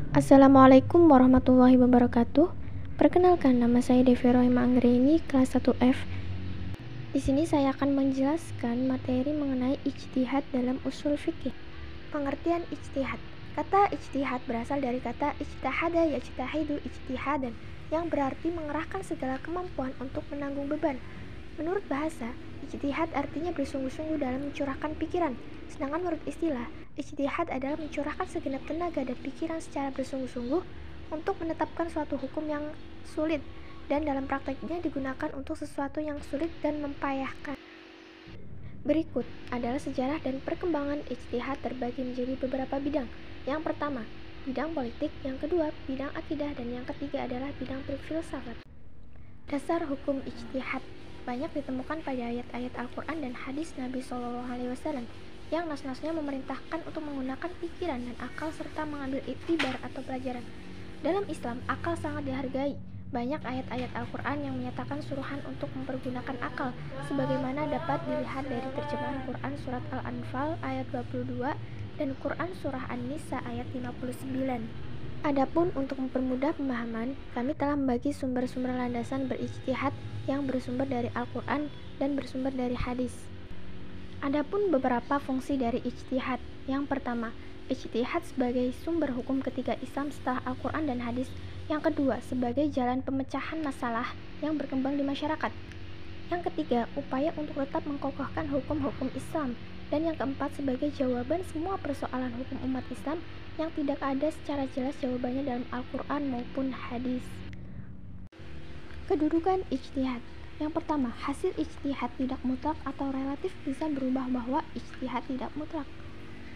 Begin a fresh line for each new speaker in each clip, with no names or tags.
Assalamualaikum warahmatullahi wabarakatuh. Perkenalkan, nama saya Devi Rohima Anggraini, kelas 1F. Di sini saya akan menjelaskan materi mengenai ijtihad dalam ushul fikih. Pengertian ijtihad. Kata ijtihad berasal dari kata ijtahada yajtahidu ijtihadan, yang berarti mengerahkan segala kemampuan untuk menanggung beban. Menurut bahasa, ijtihad artinya bersungguh-sungguh dalam mencurahkan pikiran. Sedangkan menurut istilah, ijtihad adalah mencurahkan segenap tenaga dan pikiran secara bersungguh-sungguh untuk menetapkan suatu hukum yang sulit, dan dalam prakteknya digunakan untuk sesuatu yang sulit dan mempayahkan. Berikut adalah sejarah dan perkembangan ijtihad terbagi menjadi beberapa bidang. Yang pertama, bidang politik, yang kedua, bidang akidah, dan yang ketiga adalah bidang filsafat. Dasar hukum ijtihad banyak ditemukan pada ayat-ayat Al-Quran dan hadis Nabi SAW yang nas-nasnya memerintahkan untuk menggunakan pikiran dan akal serta mengambil iktibar atau pelajaran. Dalam Islam, akal sangat dihargai. Banyak ayat-ayat Al-Quran yang menyatakan suruhan untuk mempergunakan akal, sebagaimana dapat dilihat dari terjemahan Quran Surat Al-Anfal ayat 22 dan Quran Surah An-Nisa ayat 59. Adapun untuk mempermudah pemahaman, kami telah membagi sumber-sumber landasan berijtihad yang bersumber dari Al-Quran dan bersumber dari hadis. Adapun beberapa fungsi dari ijtihad. Yang pertama, ijtihad sebagai sumber hukum ketiga Islam setelah Al-Quran dan hadis. Yang kedua, sebagai jalan pemecahan masalah yang berkembang di masyarakat. Yang ketiga, upaya untuk tetap mengkokohkan hukum-hukum Islam. Dan yang keempat, sebagai jawaban semua persoalan hukum umat Islam yang tidak ada secara jelas jawabannya dalam Al-Quran maupun hadis. Kedudukan ijtihad. Yang pertama, hasil ijtihad tidak mutlak atau relatif bisa berubah bahwa ijtihad tidak mutlak.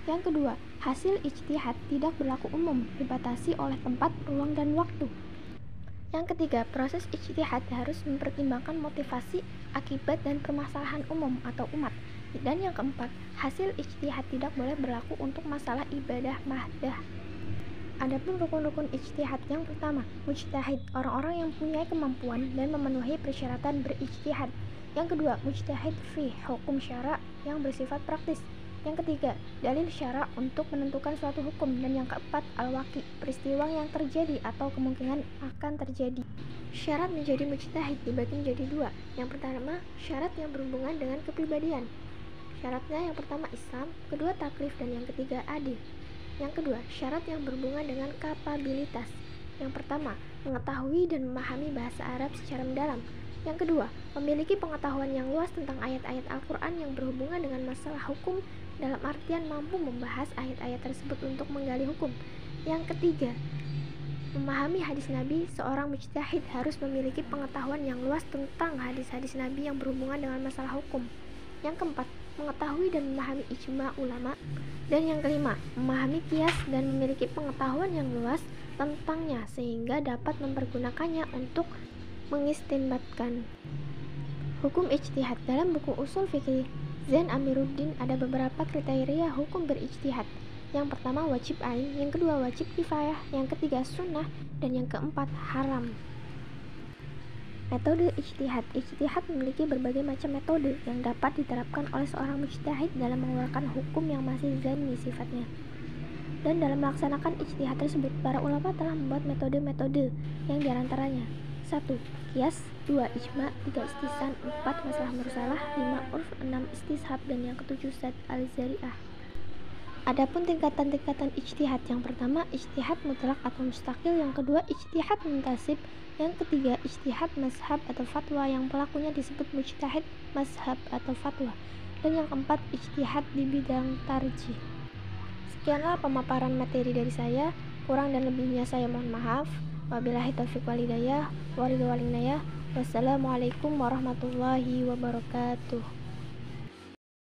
Yang kedua, hasil ijtihad tidak berlaku umum, dibatasi oleh tempat, ruang, dan waktu. Yang ketiga, proses ijtihad harus mempertimbangkan motivasi, akibat, dan permasalahan umum atau umat. Dan yang keempat, hasil ijtihad tidak boleh berlaku untuk masalah ibadah mahdah. Adapun rukun-rukun ijtihad. Yang pertama, mujtahid, orang-orang yang mempunyai kemampuan dan memenuhi persyaratan berijtihad. Yang kedua, mujtahid fi hukum syara yang bersifat praktis. Yang ketiga, dalil syara untuk menentukan suatu hukum. Dan yang keempat, al-waqi, peristiwa yang terjadi atau kemungkinan akan terjadi. Syarat menjadi mujtahid dibagi menjadi dua. Yang pertama, syarat yang berhubungan dengan kepribadian. Syaratnya yang pertama Islam, kedua taklif, dan yang ketiga adil. Yang kedua, syarat yang berhubungan dengan kapabilitas. Yang pertama, mengetahui dan memahami bahasa Arab secara mendalam. Yang kedua, memiliki pengetahuan yang luas tentang ayat-ayat Al-Quran yang berhubungan dengan masalah hukum dalam artian mampu membahas ayat-ayat tersebut untuk menggali hukum. Yang ketiga, memahami hadis Nabi. Seorang mujtahid harus memiliki pengetahuan yang luas tentang hadis-hadis Nabi yang berhubungan dengan masalah hukum. Yang keempat, mengetahui dan memahami ijma ulama. Dan yang kelima, memahami qiyas dan memiliki pengetahuan yang luas tentangnya sehingga dapat mempergunakannya untuk mengistinbatkan hukum ijtihad. Dalam buku usul fikih Zain Amiruddin ada beberapa kriteria hukum berijtihad. Yang pertama, wajib ain, yang kedua wajib kifayah, yang ketiga sunnah, dan yang keempat haram. Metode ijtihad. Ijtihad memiliki berbagai macam metode yang dapat diterapkan oleh seorang mujtahid dalam mengeluarkan hukum yang masih zanni sifatnya. Dan dalam melaksanakan ijtihad tersebut, para ulama telah membuat metode-metode yang diantaranya: 1. Qiyas, 2. Ijma, 3. Istisna, 4. Masalah mursalah, 5. Urf, 6. Istishab, dan yang ketujuh zat al-zari'ah. Adapun tingkatan-tingkatan ijtihad. Yang pertama, ijtihad mutlak atau mustaqil. Yang kedua, ijtihad muntasib. Yang ketiga, ijtihad mazhab atau fatwa yang pelakunya disebut mujtahid mazhab atau fatwa. Dan yang keempat, ijtihad di bidang tarjih. Sekianlah pemaparan materi dari saya. Kurang dan lebihnya saya mohon maaf. Wabillahi taufiq wal hidayah. Wassalamualaikum warahmatullahi wabarakatuh.